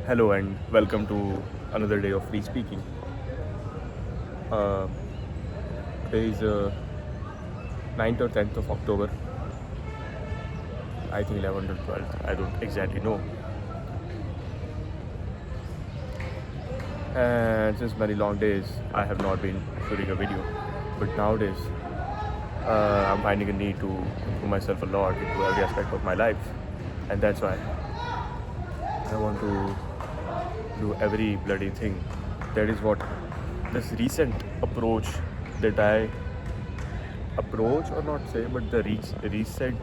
Hello and welcome to another day of free speaking. Uh, Today is 9th or 10th of October. I think 11th or 12th. I don't exactly know. And since many long days, I have not been shooting a video. But nowadays, I'm finding a need to improve myself a lot into every aspect of my life. And that's why I want to do every bloody thing. That is what this recent approach that I approach or not say, but the recent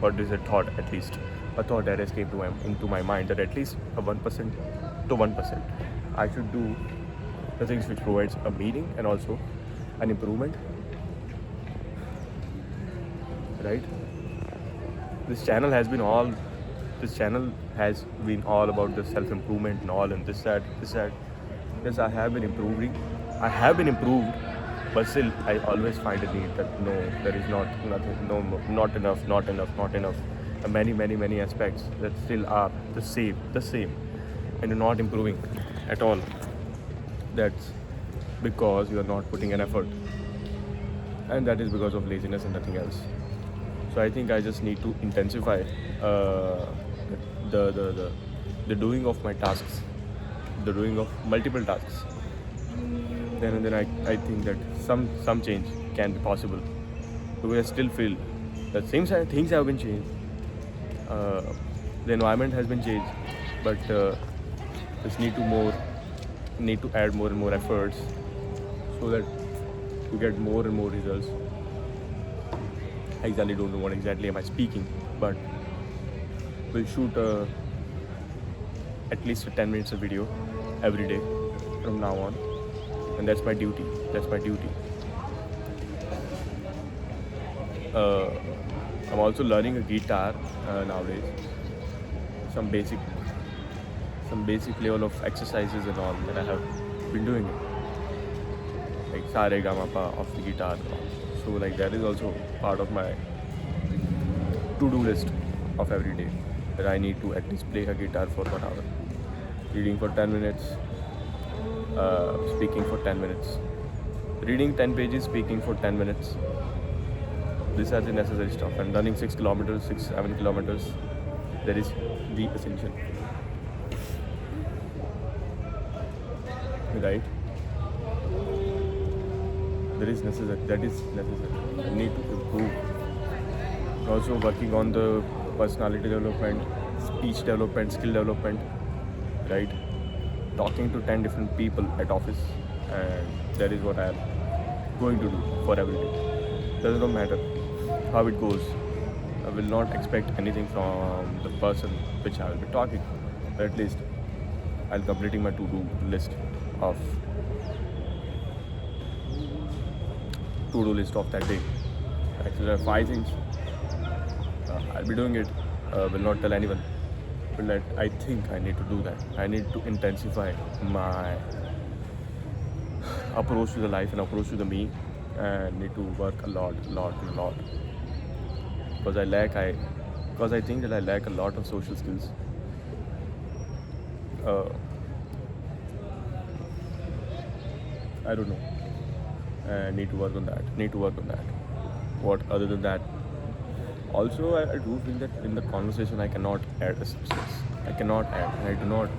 what is a thought, at least a thought that has came to into my mind, that at least a 1% to 1% I should do the things which provides a meaning and also an improvement, right? This channel has been all about the self improvement and all, and this that. Yes, I have been improved, but still I always find a need that no, there is nothing, no, not enough, and many aspects that still are the same, and you're not improving at all. That's because you are not putting an effort, and that is because of laziness and nothing else. So I think I just need to intensify uh, the, the the the doing of my tasks, the doing of multiple tasks. Then I think that some change can be possible, because I still feel that things have been changed. Uh, the environment has been changed, but just need to add more and more efforts so that to get more and more results. I exactly don't know what exactly am I speaking, but we'll shoot at least 10 minutes of video every day from now on, and that's my duty. uh, I'm also learning a guitar nowadays. some basic some basic level of exercises and all that I have been doing, like sa re ga ma pa of the guitar. So like that is also part of my to-do list of every day, that I need to at least play a guitar for 1 hour, reading for 10 minutes, speaking for 10 minutes, reading 10 pages, speaking for 10 minutes. These are the necessary stuff. And running 6 kilometers, 7 kilometers, that is the essential, right? That is necessary. I need to improve. Also working on the personality development, speech development, skill development, right? Talking to 10 different people at office, and that is what I am going to do for every day. Does not matter how it goes. I will not expect anything from the person which I will be talking, but at least I'll completing my to-do list of that day. Actually, there are 5 things. I'll be doing it. Will not tell anyone. But I think I need to do that. I need to intensify my approach to the life and approach to the me, and need to work a lot. Because I think that I lack a lot of social skills. Uh, I don't know. I need to work on that. What other than that? Also, I do feel that in the conversation I cannot add a substance. I cannot add, and I do not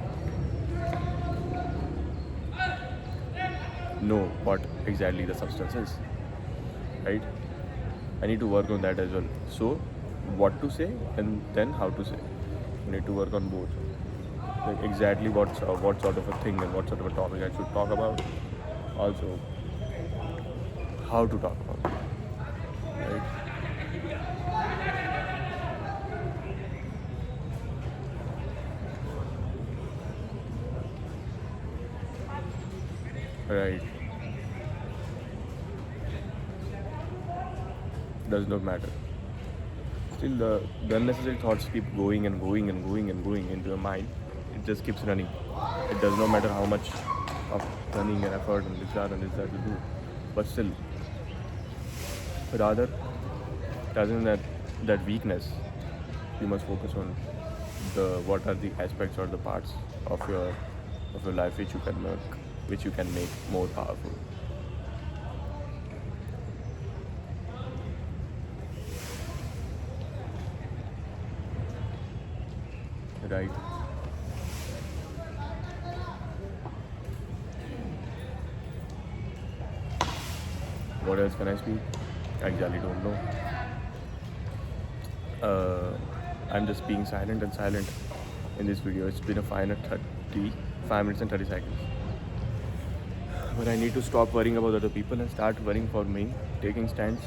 know what exactly the substance is. Right? I need to work on that as well. So, what to say and then how to say. I need to work on both. Like exactly what sort of a thing and what sort of a topic I should talk about. Also, how to talk about it. Right? Right. Does not matter. Still, the unnecessary thoughts keep going into your mind. It just keeps running. It does not matter how much of running and effort and this that you do, but still, rather than that weakness, you must focus on what are the aspects or the parts of your life which you can make more powerful. Right. What else can I speak? I exactly don't know. I'm just being silent and silent in this video. It's been a 5 minutes and 30 seconds. But I need to stop worrying about other people and start worrying for me, taking stands.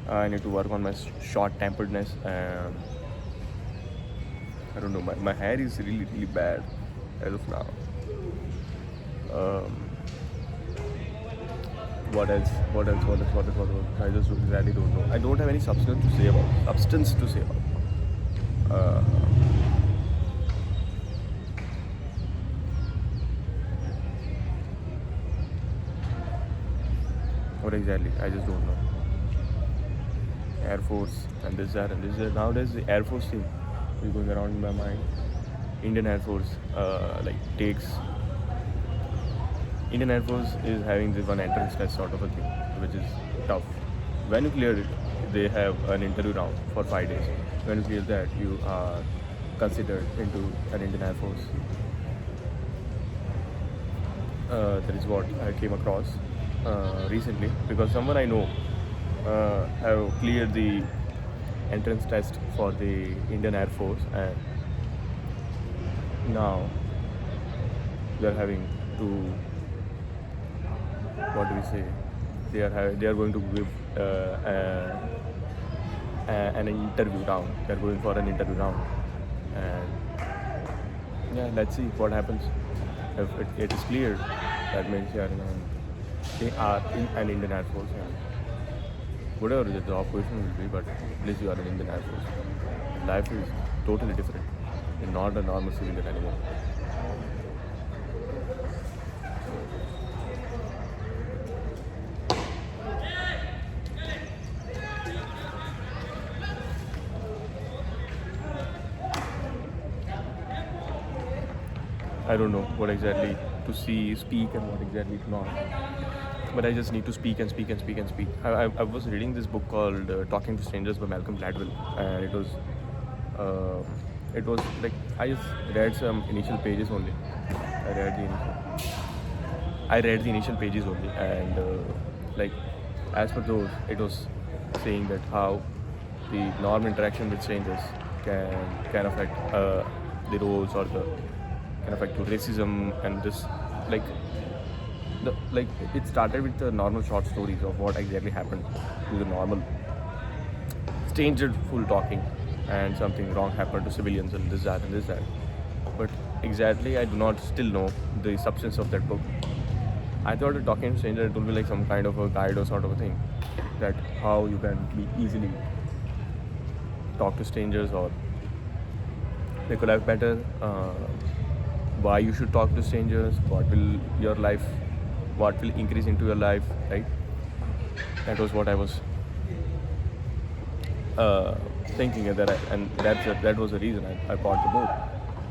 I need to work on my short-temperedness. I don't know, my hair is really, really bad as of now. What else? I just exactly don't know. I don't have any substance to say about. What exactly? I just don't know. Air Force and this, that, and this. Nowadays, the Air Force thing is going around in my mind. Indian Air Force, Indian Air Force is having this one entrance test sort of a thing, which is tough. When you clear it, they have an interview round for 5 days. When you clear that, you are considered into an Indian Air Force. That is what I came across recently, because someone I know have cleared the entrance test for the Indian Air Force, and now they are having to, what do we say? They are going to give an interview round. They are going for an interview round, and yeah, let's see what happens. If it is cleared, that means they are in an Indian Air Force. And whatever the job position will be, but at least you are an Indian Air Force. Life is totally different. You're not a normal civilian anymore. I don't know what exactly to speak and what exactly to not. But I just need to speak and speak. I was reading this book called Talking to Strangers by Malcolm Gladwell, and it was like, I just read some initial pages only. I read the initial pages only, and like, as per those, it was saying that how the normal interaction with strangers can affect the roles, or can affect to racism, and this it started with the normal short stories of what exactly happened to the normal stranger full talking, and something wrong happened to civilians, and this, that, and this, that. But exactly, I do not still know the substance of that book. I thought that talking to stranger, it will be like some kind of a guide or sort of a thing, that how you can be easily talk to strangers, or make your life better, why you should talk to strangers, what will increase into your life, right? That was what I was thinking, and that was the reason I bought the book.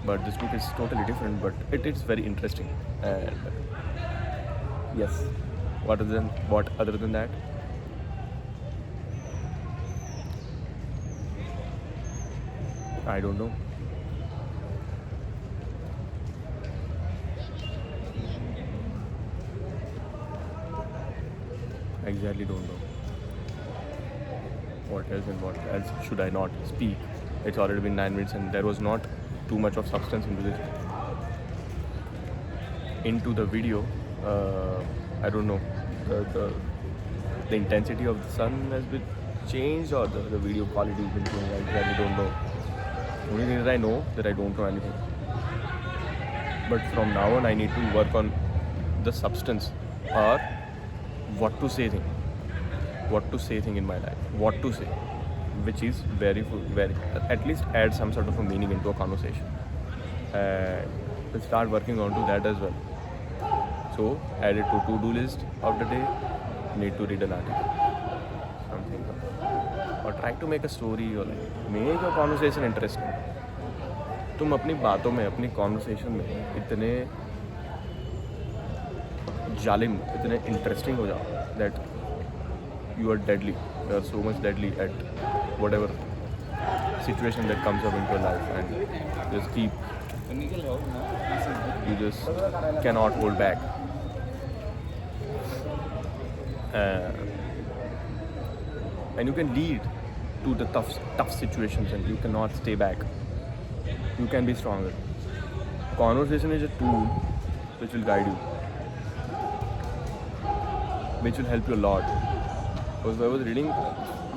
But this book is totally different, but it is very interesting. And yes, what other than that? I don't know. I exactly don't know what else should I not speak. It's already been 9 minutes, and there was not too much of substance into the video. I don't know, the intensity of the sun has been changed, or the video quality has been changed. I exactly don't know. Only thing is, I know that I don't know anything. But from now on, I need to work on the substance, or what to say thing in my life, what to say, which is very, at least add some sort of a meaning into a conversation. We'll start working on to that as well. So add it to to-do list of the day. Need to read an article, something, or try to make a story, or like make a conversation interesting. तुम अपनी बातों में, अपनी conversation में इतने जालिम, इतने interesting हो जाओ that you are deadly, you are so much deadly at whatever situation that comes up into your life, and just keep, you just cannot hold back. And you can lead to the tough situations, and you cannot stay back. You can be stronger. Conversation is a tool which will guide you, which will help you a lot. Because I was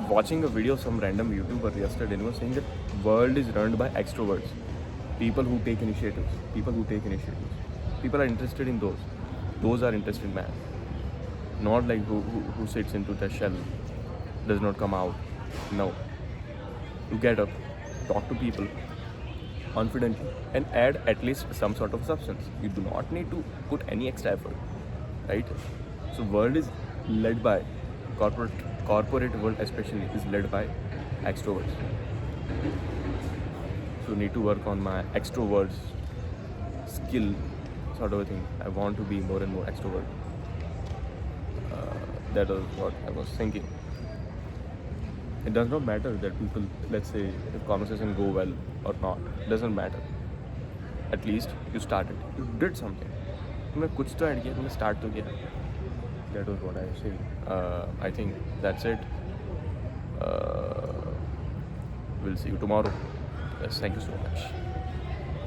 watching a video of some random YouTuber yesterday, and he was saying that world is run by extroverts, people who take initiatives. People are interested in those. Those are interested man. Not like who sits into the shell, does not come out. No. You get up, talk to people confidently, and add at least some sort of substance. You do not need to put any extra effort, right? So world is led by corporate world especially is led by extroverts. So need to work on my extroverts skill sort of a thing. I want to be more and more extrovert. That was what I was thinking. It does not matter that people, let's say, if conversation go well or not, doesn't matter. At least you started, you did something. तुमने कुछ तो add किया, तुमने start तो किया. That was what I was saying. I think that's it. We'll see you tomorrow. Yes, thank you so much.